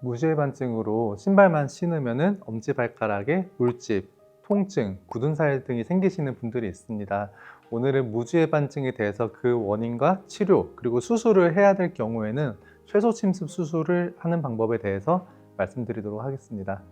무지해반증으로 신발만 신으면 엄지발가락에 물집, 통증, 굳은 살 등이 생기시는 분들이 있습니다. 오늘은 무지해반증에 대해서 그 원인과 치료, 그리고 수술을 해야 될 경우에는 최소 침습 수술을 하는 방법에 대해서 말씀드리도록 하겠습니다.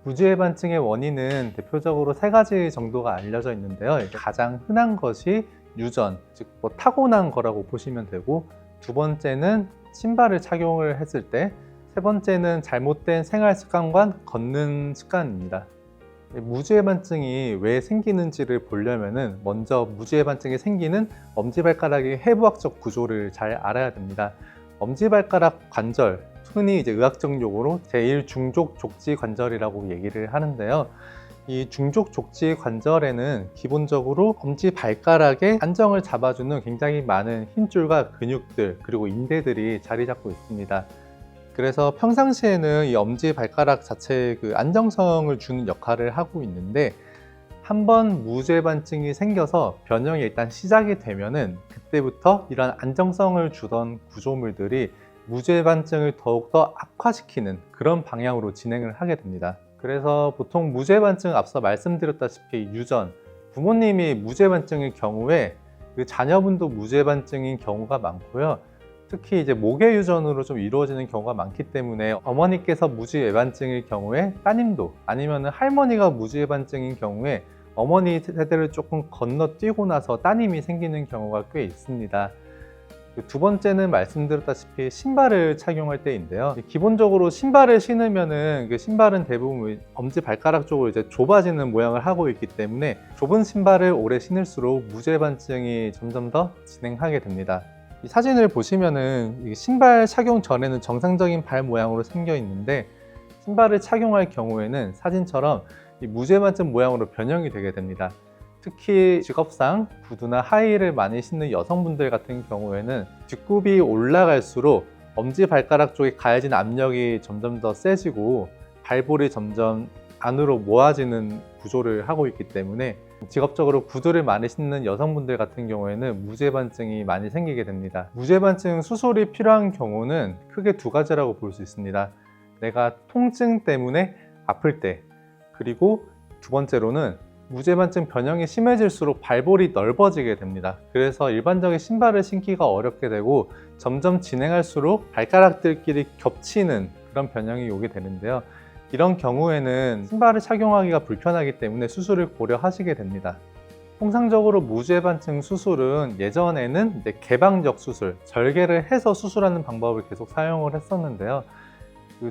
무지해반증의 원인은 대표적으로 3가지 정도가 알려져 있는데요. 가장 흔한 것이 유전, 즉 타고난 거라고 보시면 되고, 2번째는 신발을 착용을 했을 때, 3번째는 잘못된 생활 습관과 걷는 습관입니다. 무지해반증이 왜 생기는지를 보려면 먼저 무지해반증이 생기는 엄지발가락의 해부학적 구조를 잘 알아야 됩니다. 엄지발가락 관절, 흔히 의학적 용어로 제1중족족지관절이라고 얘기를 하는데요. 이 중족족지관절에는 기본적으로 엄지발가락의 안정을 잡아주는 굉장히 많은 힘줄과 근육들, 그리고 인대들이 자리 잡고 있습니다. 그래서 평상시에는 이 엄지발가락 자체의 안정성을 주는 역할을 하고 있는데, 한번 무지해반증이 생겨서 변형이 일단 시작이 되면은 그때부터 이런 안정성을 주던 구조물들이 무지해반증을 더욱더 악화시키는 그런 방향으로 진행을 하게 됩니다. 그래서 보통 무지해반증, 앞서 말씀드렸다시피 유전, 부모님이 무지해반증일 경우에 그 자녀분도 무지해반증인 경우가 많고요. 특히 목의 유전으로 좀 이루어지는 경우가 많기 때문에 어머니께서 무지해반증일 경우에 따님도, 아니면 할머니가 무지해반증인 경우에 어머니 세대를 조금 건너뛰고 나서 따님이 생기는 경우가 꽤 있습니다. 2번째는 말씀드렸다시피 신발을 착용할 때인데요. 기본적으로 신발을 신으면은 그 신발은 대부분 엄지발가락 쪽으로 좁아지는 모양을 하고 있기 때문에 좁은 신발을 오래 신을수록 무지해반증이 점점 더 진행하게 됩니다. 이 사진을 보시면은 신발 착용 전에는 정상적인 발 모양으로 생겨 있는데, 신발을 착용할 경우에는 사진처럼 이 무지해반증 모양으로 변형이 되게 됩니다. 특히 직업상 구두나 하이힐을 많이 신는 여성분들 같은 경우에는 뒷굽이 올라갈수록 엄지발가락 쪽에 가해진 압력이 점점 더 세지고 발볼이 점점 안으로 모아지는 구조를 하고 있기 때문에 직업적으로 구두를 많이 신는 여성분들 같은 경우에는 무지해반증이 많이 생기게 됩니다. 무지해반증 수술이 필요한 경우는 크게 2가지라고 볼 수 있습니다. 내가 통증 때문에 아플 때, 그리고 2번째로는 무지해반증 변형이 심해질수록 발볼이 넓어지게 됩니다. 그래서 일반적인 신발을 신기가 어렵게 되고 점점 진행할수록 발가락들끼리 겹치는 그런 변형이 오게 되는데요. 이런 경우에는 신발을 착용하기가 불편하기 때문에 수술을 고려하시게 됩니다. 통상적으로 무지해반증 수술은 예전에는 개방적 수술, 절개를 해서 수술하는 방법을 계속 사용을 했었는데요.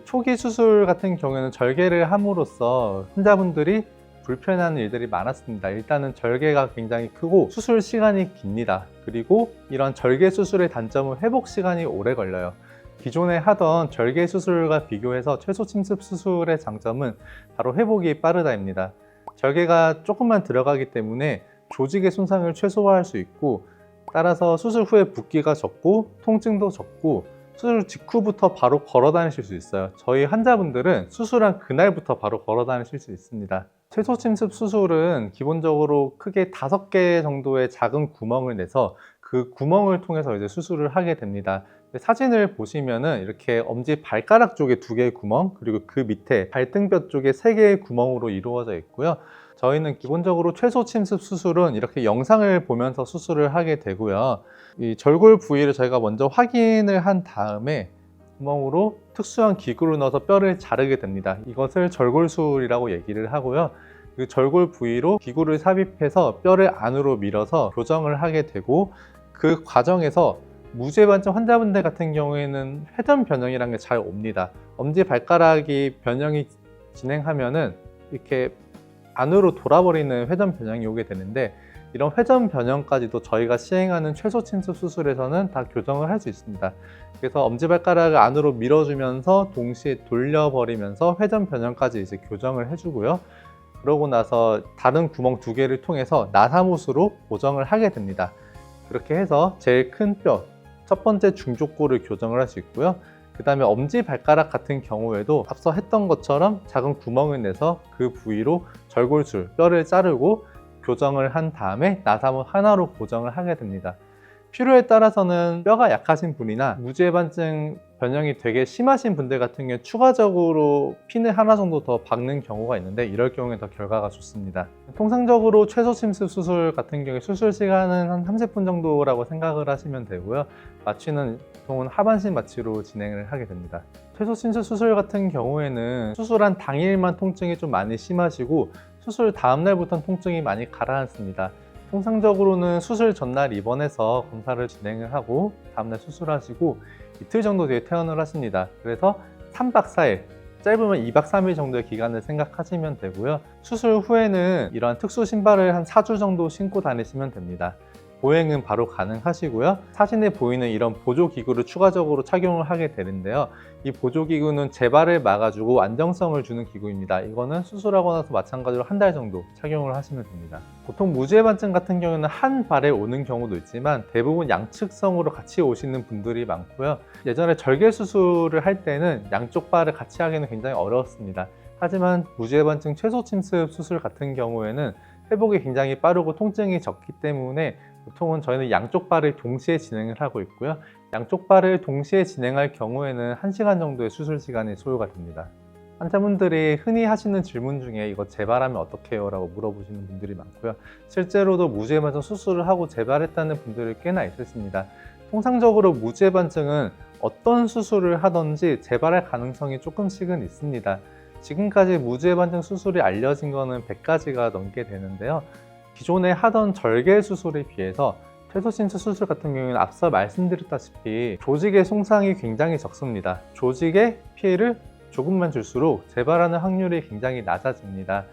초기 수술 같은 경우에는 절개를 함으로써 환자분들이 불편한 일들이 많았습니다. 일단은 절개가 굉장히 크고 수술 시간이 깁니다. 그리고 이런 절개 수술의 단점은 회복 시간이 오래 걸려요. 기존에 하던 절개 수술과 비교해서 최소 침습 수술의 장점은 바로 회복이 빠르다입니다. 절개가 조금만 들어가기 때문에 조직의 손상을 최소화할 수 있고, 따라서 수술 후에 붓기가 적고 통증도 적고 수술 직후부터 바로 걸어 다니실 수 있어요. 저희 환자분들은 수술한 그날부터 바로 걸어 다니실 수 있습니다. 최소 침습 수술은 기본적으로 크게 5개 정도의 작은 구멍을 내서 그 구멍을 통해서 수술을 하게 됩니다. 사진을 보시면은 이렇게 엄지발가락 쪽에 2개의 구멍, 그리고 그 밑에 발등뼈 쪽에 3개의 구멍으로 이루어져 있고요. 저희는 기본적으로 최소 침습 수술은 이렇게 영상을 보면서 수술을 하게 되고요. 이 절골 부위를 저희가 먼저 확인을 한 다음에 구멍으로 특수한 기구를 넣어서 뼈를 자르게 됩니다. 이것을 절골술이라고 얘기를 하고요. 그 절골 부위로 기구를 삽입해서 뼈를 안으로 밀어서 교정을 하게 되고, 그 과정에서 무지해반증 환자분들 같은 경우에는 회전 변형이라는 게 잘 옵니다. 엄지발가락이 변형이 진행하면은 이렇게 안으로 돌아버리는 회전 변형이 오게 되는데, 이런 회전 변형까지도 저희가 시행하는 최소 침습 수술에서는 다 교정을 할 수 있습니다. 그래서 엄지발가락을 안으로 밀어주면서 동시에 돌려버리면서 회전 변형까지 교정을 해주고요. 그러고 나서 다른 구멍 2개를 통해서 나사못으로 고정을 하게 됩니다. 그렇게 해서 제일 큰 뼈, 첫 번째 중족골을 교정을 할 수 있고요. 그 다음에 엄지발가락 같은 경우에도 앞서 했던 것처럼 작은 구멍을 내서 그 부위로 절골술, 뼈를 자르고 교정을 한 다음에 나사못 하나로 고정을 하게 됩니다. 필요에 따라서는 뼈가 약하신 분이나 무지해반증 변형이 되게 심하신 분들 같은 경우에 추가적으로 핀을 하나 정도 더 박는 경우가 있는데, 이럴 경우에 더 결과가 좋습니다. 통상적으로 최소 침습 수술 같은 경우에 수술 시간은 한 30분 정도라고 생각을 하시면 되고요. 마취는 보통은 하반신 마취로 진행을 하게 됩니다. 최소 침습 수술 같은 경우에는 수술한 당일만 통증이 좀 많이 심하시고 수술 다음 날부터는 통증이 많이 가라앉습니다. 통상적으로는 수술 전날 입원해서 검사를 진행을 하고 다음날 수술하시고 이틀 정도 뒤에 퇴원을 하십니다. 그래서 3박 4일, 짧으면 2박 3일 정도의 기간을 생각하시면 되고요. 수술 후에는 이러한 특수 신발을 한 4주 정도 신고 다니시면 됩니다. 보행은 바로 가능하시고요. 사진에 보이는 이런 보조기구를 추가적으로 착용을 하게 되는데요. 이 보조기구는 재발을 막아주고 안정성을 주는 기구입니다. 이거는 수술하고 나서 마찬가지로 한 달 정도 착용을 하시면 됩니다. 보통 무지해반증 같은 경우는 한 발에 오는 경우도 있지만 대부분 양측성으로 같이 오시는 분들이 많고요. 예전에 절개 수술을 할 때는 양쪽 발을 같이 하기는 굉장히 어려웠습니다. 하지만 무지해반증 최소 침습 수술 같은 경우에는 회복이 굉장히 빠르고 통증이 적기 때문에 보통은 저희는 양쪽 발을 동시에 진행을 하고 있고요. 양쪽 발을 동시에 진행할 경우에는 1시간 정도의 수술 시간이 소요가 됩니다. 환자분들이 흔히 하시는 질문 중에 이거 재발하면 어떻게 해요? 라고 물어보시는 분들이 많고요. 실제로도 무지해반증 수술을 하고 재발했다는 분들이 꽤나 있으십니다. 통상적으로 무지해반증은 어떤 수술을 하든지 재발할 가능성이 조금씩은 있습니다. 지금까지 무지해반증 수술이 알려진 거는 100가지가 넘게 되는데요. 기존에 하던 절개 수술에 비해서 최소 침습 수술 같은 경우에는 앞서 말씀드렸다시피 조직의 손상이 굉장히 적습니다. 조직의 피해를 조금만 줄수록 재발하는 확률이 굉장히 낮아집니다.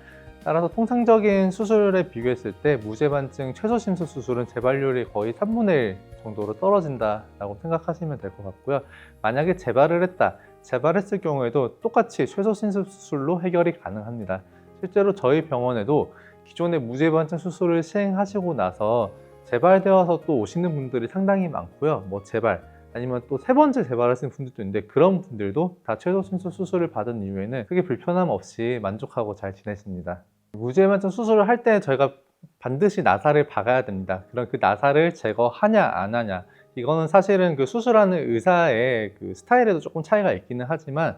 따라서 통상적인 수술에 비교했을 때 무지해반증 최소 침습 수술은 재발률이 거의 3분의 1 정도로 떨어진다고 생각하시면 될 것 같고요. 만약에 재발했을 경우에도 똑같이 최소 침습 수술로 해결이 가능합니다. 실제로 저희 병원에도 기존의 무지해반증 수술을 시행하시고 나서 재발되어서 또 오시는 분들이 상당히 많고요. 재발 아니면 또 3번째 재발하시는 분들도 있는데, 그런 분들도 다 최소 침습 수술을 받은 이후에는 크게 불편함 없이 만족하고 잘 지내십니다. 무지해반증 수술을 할 때 저희가 반드시 나사를 박아야 됩니다. 그럼 그 나사를 제거하냐 안 하냐, 이거는 사실은 그 수술하는 의사의 그 스타일에도 조금 차이가 있기는 하지만,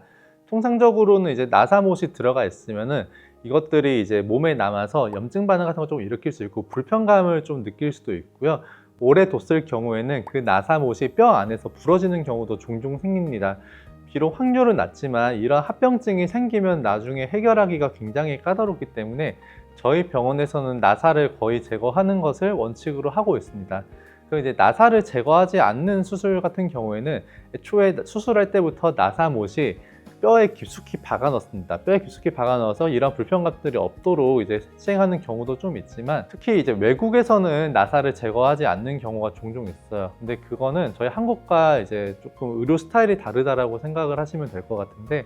통상적으로는 이제 나사못이 들어가 있으면은 이것들이 이제 몸에 남아서 염증 반응 같은 거 좀 일으킬 수 있고 불편감을 좀 느낄 수도 있고요. 오래 뒀을 경우에는 그 나사못이 뼈 안에서 부러지는 경우도 종종 생깁니다. 비록 확률은 낮지만 이런 합병증이 생기면 나중에 해결하기가 굉장히 까다롭기 때문에 저희 병원에서는 나사를 거의 제거하는 것을 원칙으로 하고 있습니다. 그리고 이제 나사를 제거하지 않는 수술 같은 경우에는 애초에 수술할 때부터 나사못이 뼈에 깊숙이 박아 넣습니다. 뼈에 깊숙이 박아 넣어서 이런 불편감들이 없도록 이제 시행하는 경우도 좀 있지만, 특히 이제 외국에서는 나사를 제거하지 않는 경우가 종종 있어요. 근데 그거는 저희 한국과 이제 조금 의료 스타일이 다르다라고 생각을 하시면 될 것 같은데,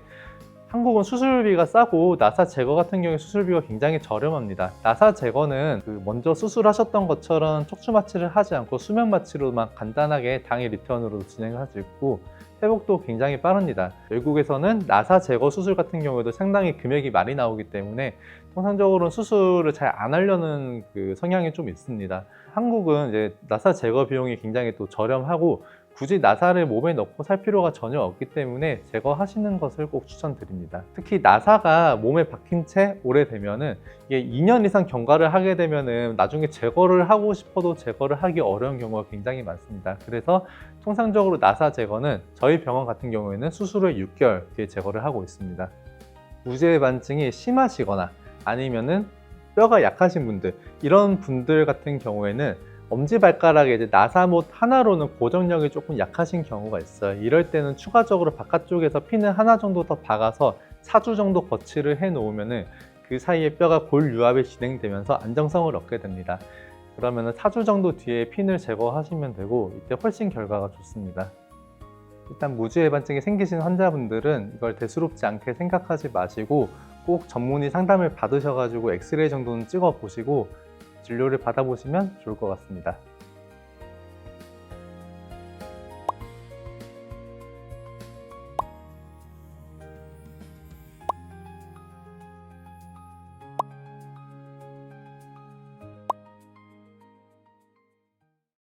한국은 수술비가 싸고 나사 제거 같은 경우에 수술비가 굉장히 저렴합니다. 나사 제거는 먼저 수술하셨던 것처럼 척추 마취를 하지 않고 수면 마취로만 간단하게 당일 리턴으로 진행을 할 수 있고 회복도 굉장히 빠릅니다. 외국에서는 나사 제거 수술 같은 경우에도 상당히 금액이 많이 나오기 때문에 통상적으로는 수술을 잘 안 하려는 성향이 좀 있습니다. 한국은 이제 나사 제거 비용이 굉장히 또 저렴하고 굳이 나사를 몸에 넣고 살 필요가 전혀 없기 때문에 제거하시는 것을 꼭 추천드립니다. 특히 나사가 몸에 박힌 채 오래되면은 이게 2년 이상 경과를 하게 되면은 나중에 제거를 하고 싶어도 제거를 하기 어려운 경우가 굉장히 많습니다. 그래서 통상적으로 나사 제거는 저희 병원 같은 경우에는 수술 후 6개월 뒤에 제거를 하고 있습니다. 무지해반증이 심하시거나 아니면은 뼈가 약하신 분들, 이런 분들 같은 경우에는 엄지발가락에 이제 나사못 하나로는 고정력이 조금 약하신 경우가 있어요. 이럴 때는 추가적으로 바깥쪽에서 핀을 하나 정도 더 박아서 4주 정도 거치를 해 놓으면은 그 사이에 뼈가 골유합이 진행되면서 안정성을 얻게 됩니다. 그러면은 4주 정도 뒤에 핀을 제거하시면 되고, 이때 훨씬 결과가 좋습니다. 일단 무지해반증이 생기신 환자분들은 이걸 대수롭지 않게 생각하지 마시고 꼭 전문의 상담을 받으셔가지고 엑스레이 정도는 찍어 보시고 진료를 받아보시면 좋을 것 같습니다.